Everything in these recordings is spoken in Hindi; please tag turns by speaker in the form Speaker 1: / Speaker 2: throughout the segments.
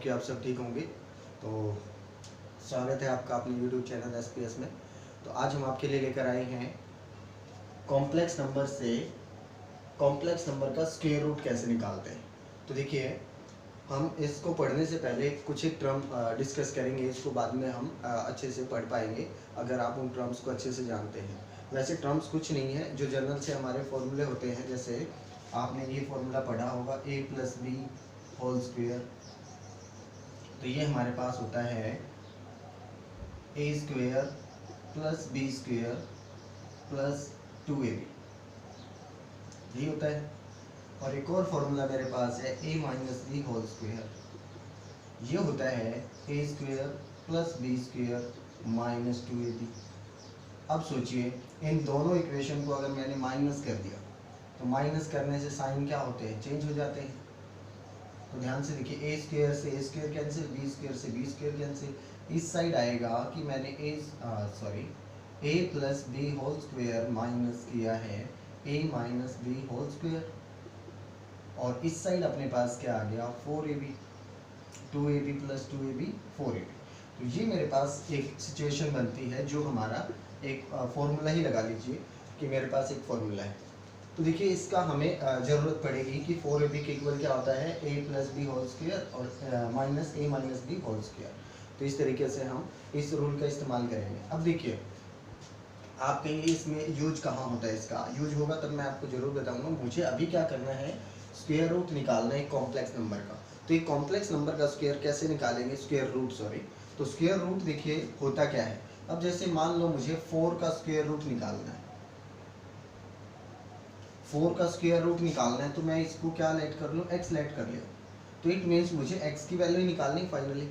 Speaker 1: कि आप सब ठीक होंगे। तो स्वागत है आपका अपने YouTube चैनल SPS में। तो आज हम आपके लिए लेकर आए हैं कॉम्प्लेक्स नंबर से कॉम्प्लेक्स नंबर का स्क्वायर रूट कैसे निकालते हैं। तो देखिए, हम इसको पढ़ने से पहले कुछ एक टर्म डिस्कस करेंगे, इसको बाद में हम अच्छे से पढ़ पाएंगे अगर आप उन टर्म्स को अच्छे से जानते हैं। वैसे टर्म्स कुछ नहीं है, जो जनरल से हमारे फॉर्मूले होते हैं। जैसे आपने ये फॉर्मूला पढ़ा होगा a+b होल स्क्वायर। तो ये हमारे पास होता है a² + b² + 2ab, यही होता है। और एक और फॉर्मूला मेरे पास है a - b होल स्क्वायर, ये होता है a² + b² - 2ab। अब सोचिए, इन दोनों इक्वेशन को अगर मैंने माइनस कर दिया तो माइनस करने से साइन क्या होते हैं, चेंज हो जाते हैं। तो ध्यान से देखिए, a² से a² कैंसिल, b² से b² कैंसिल। इस साइड आएगा कि मैंने a + b whole square minus किया है a - b होल स्क्वायर, और इस साइड अपने पास क्या आ गया, 4ab, 2ab + 2ab 4ab। तो ये मेरे पास एक सिचुएशन बनती है, जो हमारा एक फॉर्मूला ही लगा लीजिए कि मेरे पास एक फॉर्मूला है। तो देखिए, इसका हमें ज़रूरत पड़ेगी कि 4ab के इक्वल क्या होता है, a + b होल स्क्वायर और -a - b होल स्क्वायर। तो इस तरीके से हम इस रूल का इस्तेमाल करेंगे। अब देखिए, आप कहेंगे इसमें यूज कहाँ होता है, इसका यूज होगा तब मैं आपको ज़रूर बताऊंगा। मुझे अभी क्या करना है, स्क्वायर रूट निकालना है कॉम्प्लेक्स नंबर का। तो एक कॉम्प्लेक्स नंबर का स्क्वायर कैसे निकालेंगे, स्क्वायर रूट सॉरी। तो स्क्वायर रूट देखिए होता क्या है। अब जैसे मान लो मुझे 4 का स्क्वायर रूट निकालना है, 4 का स्क्वायर रूट निकालना है, तो मैं इसको क्या लेट कर लूँ, x लेट कर लिया। तो इट मीन्स मुझे x की वैल्यू निकालनी फाइनली।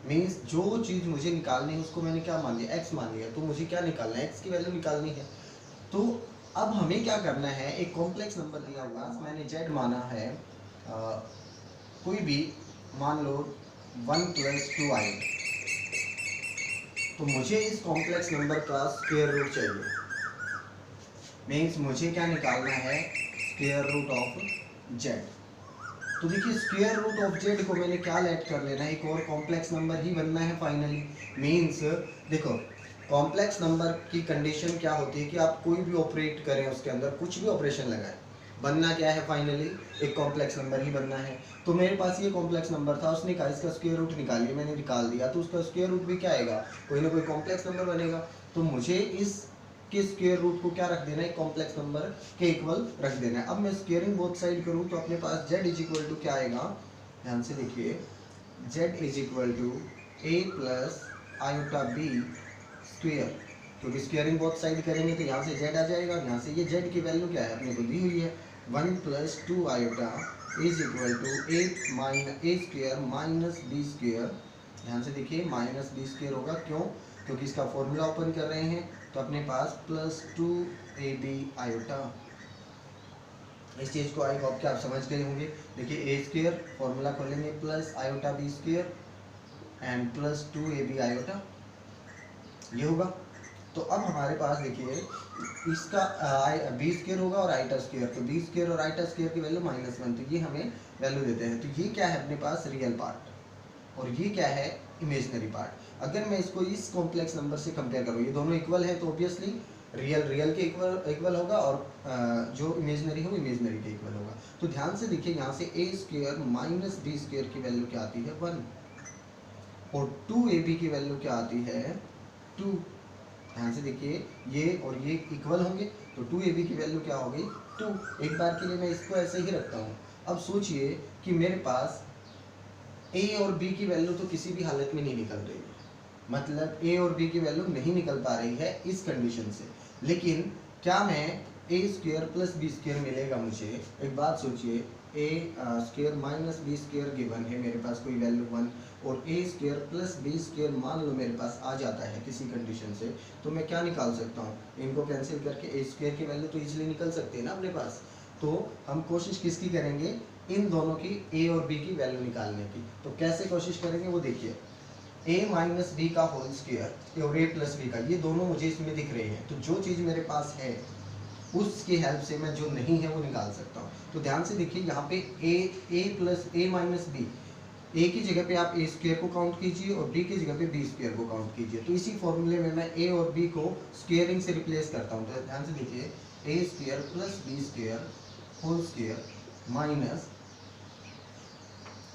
Speaker 1: मीन्स जो चीज़ मुझे निकालनी है उसको मैंने क्या मान लिया, x मान लिया। तो मुझे क्या निकालना है, x की वैल्यू निकालनी है। तो अब हमें क्या करना है, एक कॉम्प्लेक्स नंबर दिया हुआ, मैंने z माना है कोई भी, मान लो 1 + 2i। तो मुझे इस कॉम्प्लेक्स नंबर का स्क्वायर रूट चाहिए। मीन्स मुझे क्या निकालना है, स्क्वायर रूट ऑफ z। तो देखिए, स्क्वायर रूट ऑफ z को मैंने क्या लेट कर लेना है, एक और कॉम्प्लेक्स नंबर ही बनना है फाइनली। मीन्स देखो, कॉम्प्लेक्स नंबर की कंडीशन क्या होती है कि आप कोई भी ऑपरेट करें, उसके अंदर कुछ भी ऑपरेशन लगाएं, बनना क्या है फाइनली, एक कॉम्प्लेक्स नंबर ही बनना है। तो मेरे पास ये कॉम्प्लेक्स नंबर था, उसने कहा इसका स्क्वायर रूट निकालिए, मैंने निकाल दिया। तो उसका स्क्वायर रूट भी क्या आएगा, कोई ना कोई कॉम्प्लेक्स नंबर बनेगा। तो मुझे इस के स्क्वायर रूट को क्या रख देना है, कॉम्प्लेक्स नंबर के इक्वल रख देना है। अब मैं स्क्वायरिंग बोथ साइड करूँ तो अपने पास z = क्या आएगा, ध्यान से देखिए, z = a + iB स्क्वायर। क्योंकि स्क्वायरिंग बोथ साइड करेंगे तो यहाँ से z आ जाएगा, यहाँ से ये z की वैल्यू क्या है, अपने को दी हुई है 1 + 2i = a² - b²। ध्यान से देखिए, -b² होगा, क्यों, क्योंकि इसका फॉर्मूला ओपन कर रहे हैं। तो अपने पास +2ab i। इस चीज़ को आई होप कि आप समझ गए होंगे। देखिए, a² फॉर्मूला खोलेंगे +iB² एंड +2ab i, ये होगा। तो अब हमारे पास देखिए, इसका b² होगा और i²। तो b² और i² की वैल्यू -1, तो ये हमें वैल्यू देते हैं। तो ये क्या है, अपने पास रियल पार्ट, और ये क्या है, इमेजनरी पार्ट। अगर मैं इसको इस कॉम्प्लेक्स नंबर से कंपेयर करूँ, ये दोनों इक्वल है, तो ऑब्वियसली रियल के इक्वल होगा, और जो इमेजनरी है वो इमेजनरी के इक्वल होगा। तो ध्यान से देखिए, यहाँ से a² - b² की वैल्यू क्या आती है, 1, और 2ab की वैल्यू क्या आती है, 2। ध्यान से देखिए, ये और ये इक्वल होंगे, तो 2ab की वैल्यू क्या हो गई, 2। एक बार के लिए मैं इसको ऐसे ही रखता हूँ। अब सोचिए कि मेरे पास a और b की वैल्यू तो किसी भी हालत में नहीं निकल रही है, मतलब a और b की वैल्यू नहीं निकल पा रही है इस कंडीशन से। लेकिन क्या मैं a² + b² मिलेगा मुझे, एक बात सोचिए, a² - b² गिवन है मेरे पास कोई वैल्यू 1, और a² + b² मान लो मेरे पास आ जाता है किसी कंडीशन से, तो मैं क्या निकाल सकता हूँ, इनको कैंसिल करके a² की वैल्यू तो इजीली निकल सकती है ना अपने पास। तो हम कोशिश किसकी करेंगे, इन दोनों की, a और b की वैल्यू निकालने की। तो कैसे कोशिश करेंगे वो देखिए, a - b का होल स्क्वायर और a + b का, ये दोनों मुझे इसमें दिख रहे हैं। तो जो चीज़ मेरे पास है उसकी हेल्प से मैं जो नहीं है वो निकाल सकता हूँ। तो ध्यान से देखिए, यहाँ पे a - b ए की जगह पे आप ए स्क्वायर को काउंट कीजिए और बी की जगह पे बी स्क्वायर को काउंट कीजिए। तो इसी फॉर्मूले में मैं ए और बी को स्क्वेयरिंग से रिप्लेस करता हूँ। तो ध्यान से देखिए, a square plus B square whole square minus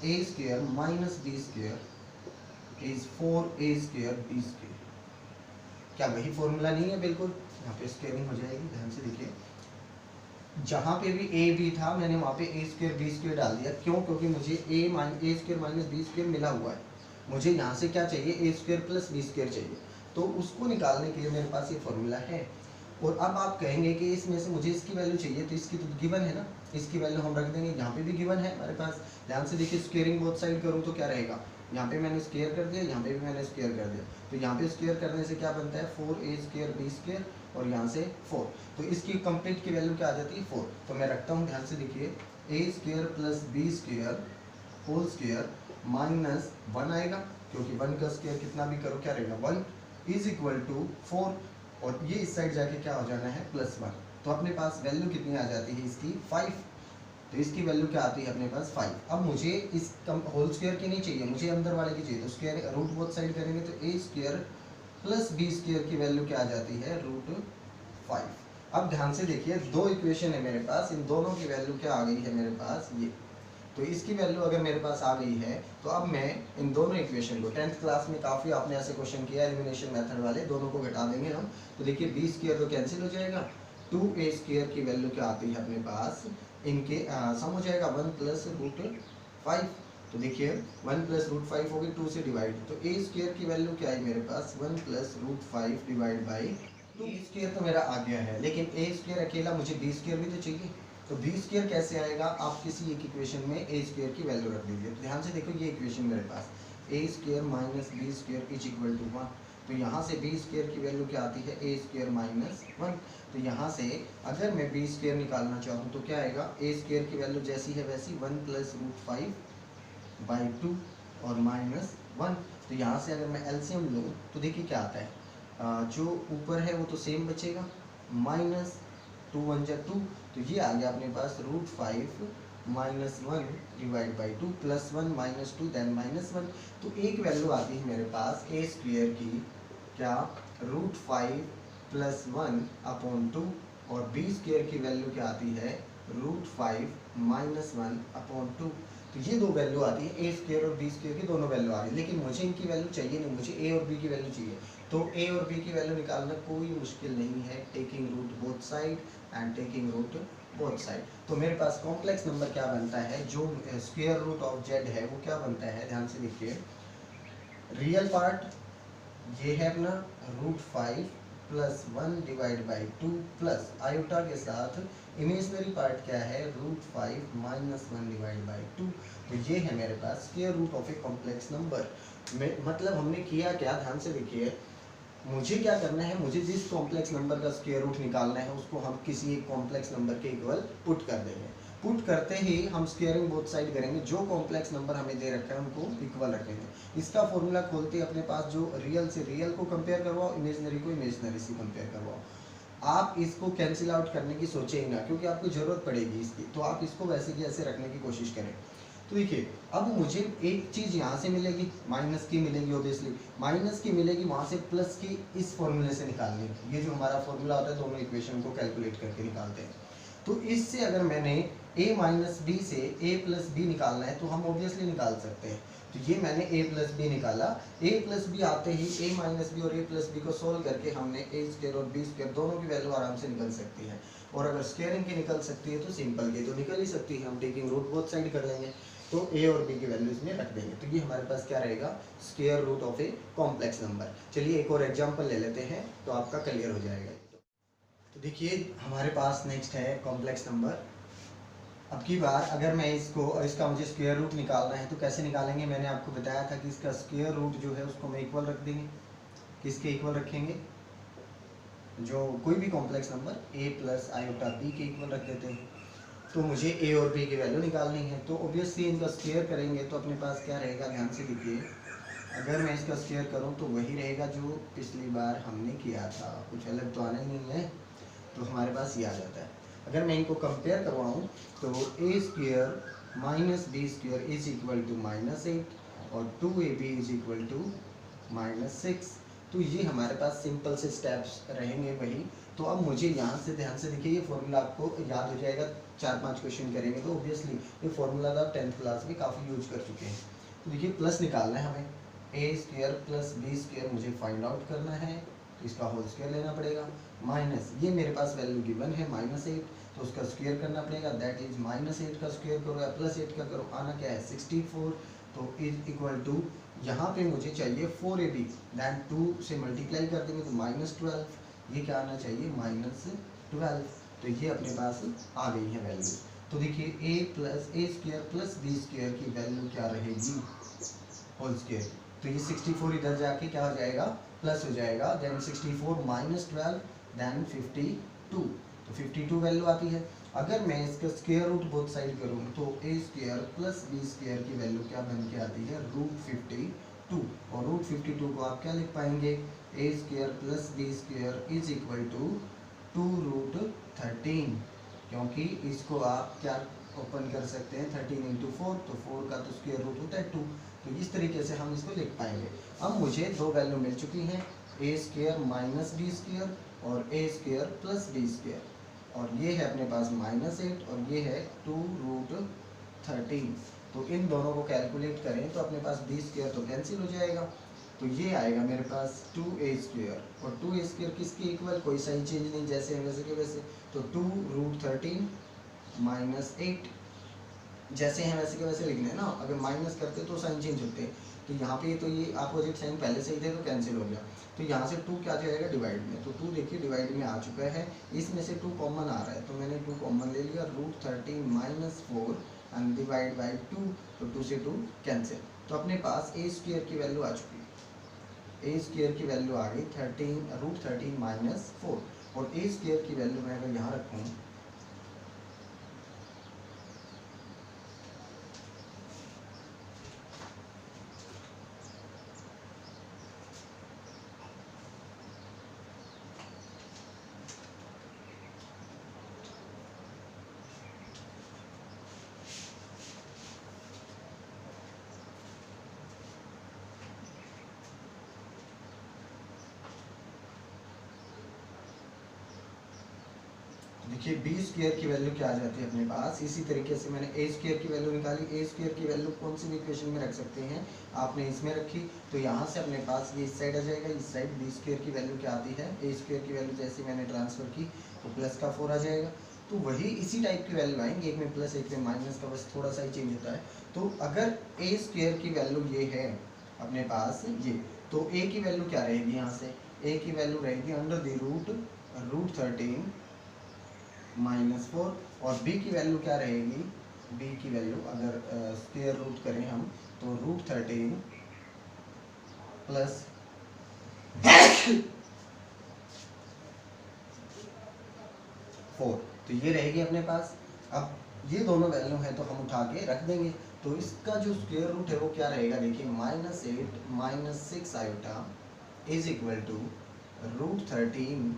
Speaker 1: a square minus B square is 4a square b square. क्या वही फॉर्मूला नहीं है? बिल्कुल, यहाँ पे स्क्वेयरिंग हो जाएगी। ध्यान से देखिए, जहाँ पे भी ए बी था मैंने वहाँ पे ए स्क्वायर बी स्क्वायर डाल दिया। क्यों? क्योंकि मुझे ए स्क्वायर माइनस बी स्क्वायर मिला हुआ है। मुझे यहाँ से क्या चाहिए? ए स्क्वायर प्लस बी स्क्वायर चाहिए। तो उसको निकालने के लिए मेरे पास ये फॉर्मूला है। और अब आप कहेंगे कि इसमें से मुझे इसकी वैल्यू चाहिए, तो इसकी तो गिवन है ना, इसकी वैल्यू हम रख देंगे। यहाँ पे भी गिवन है हमारे पास। ध्यान से देखिए, स्क्वेयरिंग बोथ साइड करूँ तो क्या रहेगा? यहाँ पे मैंने स्क्वायर कर दिया, यहाँ पे भी मैंने स्क्वायर कर दिया। तो यहाँ पे स्क्वायर करने से क्या बनता है? 4a स्क्वायर बी स्क्वायर और यहाँ से 4। तो इसकी कंप्लीट की वैल्यू क्या आ जाती है? 4। तो मैं रखता हूँ, ध्यान से देखिए, a square plus B square whole square minus 1 आएगा, क्योंकि 1 का स्क्वायर कितना भी करो क्या रहेगा? 1 इज इक्वल टू 4। और ये इस साइड जाके क्या हो जाना है? +1। तो अपने पास वैल्यू कितनी आ जाती है इसकी? 5। तो इसकी वैल्यू क्या आती है अपने पास? 5। अब मुझे इस होल स्क्वायर की नहीं चाहिए, मुझे अंदर वाले की चाहिए। तो स्क्वायर रूट बोथ साइड करेंगे तो a square plus B square की वैल्यू क्या आ जाती है? √5। अब ध्यान से देखिए, दो इक्वेशन है मेरे पास, इन दोनों की वैल्यू क्या आ गई है मेरे पास? ये। तो इसकी वैल्यू अगर मेरे पास आ गई है तो अब मैं इन दोनों इक्वेशन को, 10th क्लास में काफ़ी आपने ऐसे क्वेश्चन किया एलिमिनेशन मेथड वाले, दोनों को घटा देंगे हम। तो देखिए, बी स्क्वायर तो कैंसिल हो जाएगा, 2a स्क्वायर की वैल्यू क्या आती है अपने पास? इनके सम हो जाएगा 1 प्लस √5। तो देखिए 1 प्लस √5 होगी 2 से डिवाइड, तो a स्क्वायर की वैल्यू क्या है मेरे पास? 1 प्लस √5 डिवाइड बाई 2। स्क्वायर तो मेरा आ गया है, लेकिन a स्क्वायर अकेला, मुझे b स्क्वायर भी तो चाहिए। तो बी स्क्वायर कैसे आएगा? आप किसी एक इक्वेशन में ए स्क्वायर की वैल्यू रख दीजिए। तो ध्यान से देखो, ये इक्वेशन मेरे पास a square minus B square is equal to 1। तो यहाँ से बी स्क्वायर की वैल्यू क्या आती है? ए स्क्वायर माइनस 1। तो यहाँ से अगर मैं बी स्क्वायर निकालना चाहूँ तो क्या आएगा? ए स्क्वायर की वैल्यू जैसी है वैसी 1 प्लस √5/2 और माइनस 1। तो यहाँ से अगर मैं एलसीएम लूँ तो देखिए क्या आता है, जो ऊपर है वो तो सेम बचेगा, माइनस 2 1 जा 2। तो ये आ गया अपने पास √5 minus 1 divide by 2 plus 1 minus 2 then minus 1। तो एक वैल्यू आती है मेरे पास ए स्क्वायर की, क्या? √5 प्लस 1/2। और बी स्क्वायर की वैल्यू क्या आती है? √5 माइनस 1/2। तो ये दो वैल्यू आती है, ए स्क्वायर और बी स्क्वायर की दोनों वैल्यू आ रही है। लेकिन मुझे इनकी वैल्यू चाहिए नहीं, मुझे ए और बी की वैल्यू चाहिए। तो ए और बी की वैल्यू निकालना कोई मुश्किल नहीं है, taking root both side and taking root both side. तो मेरे पास कॉम्प्लेक्स नंबर क्या बनता है? जो स्क्वायर रूट ऑफ जेड है वो क्या बनता है? ध्यान से देखिए, रियल पार्ट ये है अपना √5 plus 1 divide by 2 plus iota के साथ इमेजनरी पार्ट क्या है? √5 माइनस 1 डिवाइड बाई 2। तो ये है मेरे पास square root of a complex number. मतलब हमने किया क्या? ध्यान से देखिए, मुझे क्या करना है? मुझे जिस कॉम्प्लेक्स नंबर का स्क्वायर रूट निकालना है उसको हम किसी एक कॉम्प्लेक्स नंबर के इक्वल पुट कर देंगे। पुट करते ही हम स्क्वेयरिंग बोथ साइड करेंगे, जो कॉम्प्लेक्स नंबर हमें दे रखा है उनको इक्वल रखेंगे। इसका फॉर्मूला खोलते ही अपने पास जो रियल से रियल को कंपेयर करवाओ, इमेजनरी को इमेजनरी से कंपेयर करवाओ। आप इसको कैंसिल आउट करने की सोचेंगे ना, क्योंकि आपको ज़रूरत पड़ेगी इसकी। तो आप इसको वैसे की ऐसे रखने की कोशिश करें। तो देखिए, अब मुझे एक चीज़ यहाँ से मिलेगी, माइनस की मिलेगी, ऑब्वियसली माइनस की मिलेगी, वहाँ से प्लस की इस फॉर्मूले से निकालनी है। ये जो हमारा फॉर्मूला होता है, दोनों इक्वेशन को कैलकुलेट करके निकालते हैं। तो इससे अगर मैंने a माइनस बी से a प्लस बी निकालना है तो हम ऑब्वियसली निकाल सकते हैं। तो ये मैंने a प्लस बी निकाला, a प्लस बी आते ही a माइनस बी और a प्लस बी को सोल्व करके हमने a स्क्वायर और b स्क्वायर दोनों की वैल्यू आराम से निकल सकती है। और अगर स्क्वायरिंग की निकल सकती है तो सिंपल की तो निकल ही सकती है, हम टेकिंग रूट बोथ साइड कर लेंगे। तो a और b की वैल्यू इसमें रख देंगे। तो ये हमारे पास क्या रहेगा? Square root of a complex number. चलिए एक और एग्जांपल ले लेते हैं तो आपका क्लियर हो जाएगा। तो देखिए, हमारे पास नेक्स्ट है कॉम्प्लेक्स नंबर। अब की बार अगर मैं इसका मुझे स्क्वायर रूट निकालना है तो कैसे निकालेंगे? मैंने आपको बताया था कि इसका स्क्वायर रूट जो है उसको मैं इक्वल रख देंगे। किसके इक्वल रखेंगे? जो कोई भी complex number a plus iota b के इक्वल रख देते हैं। तो मुझे a और b की वैल्यू निकालनी है, तो ऑब्वियसली इनका स्क्वायर करेंगे तो अपने पास क्या रहेगा? ध्यान से देखिए, अगर मैं इसका स्क्वायर करूं तो वही रहेगा जो पिछली बार हमने किया था, कुछ अलग तो आना ही नहीं है। तो हमारे पास ये आ जाता है। अगर मैं इनको कंपेयर करवाऊं तो a square minus B square is equal to -8 और 2ab इज इक्वल टू -6। तो ये हमारे पास सिंपल से स्टेप्स रहेंगे वही। तो अब मुझे यहाँ से ध्यान से देखिए, ये फॉर्मूला आपको याद हो जाएगा, 4-5 क्वेश्चन करेंगे तो ऑब्वियसली ये फॉर्मूला तो आप 10th क्लास में काफ़ी यूज कर चुके हैं। तो देखिए प्लस निकालना है हमें, ए स्क्वायर प्लस बी स्क्वायर मुझे फाइंड आउट करना है, तो इसका होल स्क्वायर लेना पड़ेगा, माइनस ये मेरे पास वैल्यू गिवन है -8, तो उसका स्क्वायर करना पड़ेगा, दैट इज -8 का स्क्वायर करो या +8 का करो, आना क्या है 64। तो इज इक्वल टू यहाँ पे मुझे चाहिए 4ab, दैन 2 से मल्टीप्लाई कर देंगे तो -12, ये क्या आना चाहिए -12। तो ये अपने पास आ गई है वैल्यू। तो देखिए a square plus B square की वैल्यू क्या रहेगी, होल स्क्वायर। तो ये 64 इधर जाके क्या हो जाएगा, प्लस हो जाएगा, देन 64 -12 देन 52। तो 52 वैल्यू आती है। अगर मैं इसका स्क्वायर रूट बोथ साइड करूँ तो ए स्क्वायर प्लस बी स्क्वायर की वैल्यू क्या बन के आती है, √52। और √52 को आप क्या लिख पाएंगे, a square plus B square is equal to 2√13, क्योंकि इसको आप क्या ओपन कर सकते हैं 13 × 4, तो 4 का तो स्क्वायर रूट होता है 2। तो इस तरीके से हम इसको लिख पाएंगे। अब मुझे दो वैल्यू मिल चुकी हैं, ए स्क्वायर माइनस बी स्क्वायर और ए स्क्वायर प्लस बी स्क्वायर, और ये है अपने पास -8 और ये है 2√13। तो इन दोनों को कैलकुलेट करें तो अपने पास बी स्क्वायर तो कैंसिल हो जाएगा, तो ये आएगा मेरे पास 2a स्क्वायर, और 2a स्क्वायर किसके इक्वल, कोई सही चेंज नहीं, जैसे है वैसे के वैसे। तो 2√13 -8 जैसे हैं वैसे के वैसे लिखने हैं ना, अगर माइनस करते तो साइन चेंज होते। तो यहाँ पे तो ये अपोजिट साइन पहले से ही थे तो कैंसिल हो गया। तो यहाँ से 2 क्या जाएगा डिवाइड में, तो 2 देखिए डिवाइड में आ चुका है, इसमें से 2 कॉमन आ रहा है, तो मैंने 2 कॉमन ले लिया, √13 -4 एंड डिवाइड बाई 2, तो 2 से 2 कैंसिल। तो अपने पास ए स्क्वायर की वैल्यू आ चुकी है, ए स्क्वायर की वैल्यू आ गई √13 -4, और ए स्क्वायर की वैल्यू मैं अगर यहाँ रखूँ देखिए बी स्क्वायर की वैल्यू क्या आ जाती है अपने पास, इसी तरीके से मैंने ए स्क्वायर की वैल्यू निकाली, ए स्क्वायर की वैल्यू कौन सी भी इक्वेशन में रख सकते हैं, आपने इसमें रखी, तो यहाँ से अपने पास ये इस साइड आ जाएगा, इस साइड बी स्क्वायर की वैल्यू क्या आती है, ए स्क्वायर की वैल्यू जैसे मैंने ट्रांसफर की तो प्लस का 4 आ जाएगा। तो वही इसी टाइप की वैल्यू आएंगे, एक में प्लस एक में माइनस का बस थोड़ा सा ही चेंज होता है। तो अगर ए स्क्वायर की वैल्यू ये है अपने पास ये, तो ए की वैल्यू क्या रहेगी, यहाँ से ए की वैल्यू रहेगी अंडर द √13 -4, और b की वैल्यू क्या रहेगी, b की वैल्यू अगर स्क्वायर रूट करें हम तो √13 प्लस 4, तो ये रहेगी अपने पास। अब ये दोनों वैल्यू है तो हम उठा के रख देंगे, तो इसका जो स्क्वायर रूट है वो क्या रहेगा, देखिए -8 -6 iota is equal to √13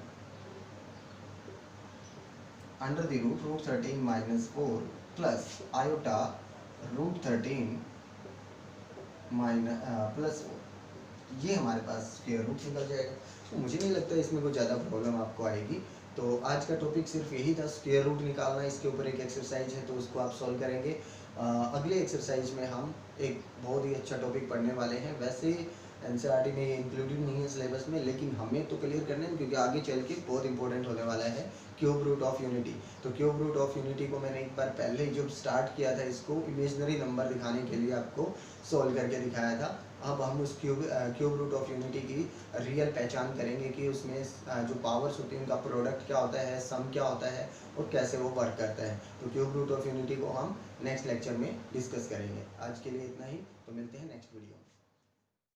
Speaker 1: under the √13 -4 plus iota √13 plus 4, ये हमारे पास स्क्वायर रूट निकल जाएगा। तो मुझे नहीं लगता इसमें कोई ज़्यादा प्रॉब्लम आपको आएगी। तो आज का टॉपिक सिर्फ यही था, स्क्वायर रूट निकालना। इसके ऊपर एक एक्सरसाइज है तो उसको आप सॉल्व करेंगे। अगले एक्सरसाइज में हम एक बहुत ही अच्छा टॉपिक पढ़ने वाले हैं। वैसे एनसीईआरटी में ये इंक्लूडेड नहीं है सिलेबस में, लेकिन हमें तो क्लियर करना है क्योंकि आगे चल के बहुत इंपॉर्टेंट होने वाला है क्यूब रूट ऑफ यूनिटी। तो क्यूब रूट ऑफ यूनिटी को मैंने एक बार पहले जब स्टार्ट किया था, इसको इमेजनरी नंबर दिखाने के लिए आपको सॉल्व करके दिखाया था। अब हम उस क्यूब रूट ऑफ यूनिटी की रियल पहचान करेंगे कि उसमें जो पावर्स होती हैं उनका प्रोडक्ट क्या होता है, सम क्या होता है और कैसे वो वर्क करता है। तो क्यूब रूट ऑफ यूनिटी को हम नेक्स्ट लेक्चर में डिस्कस करेंगे। आज के लिए इतना ही, तो मिलते हैं नेक्स्ट वीडियो।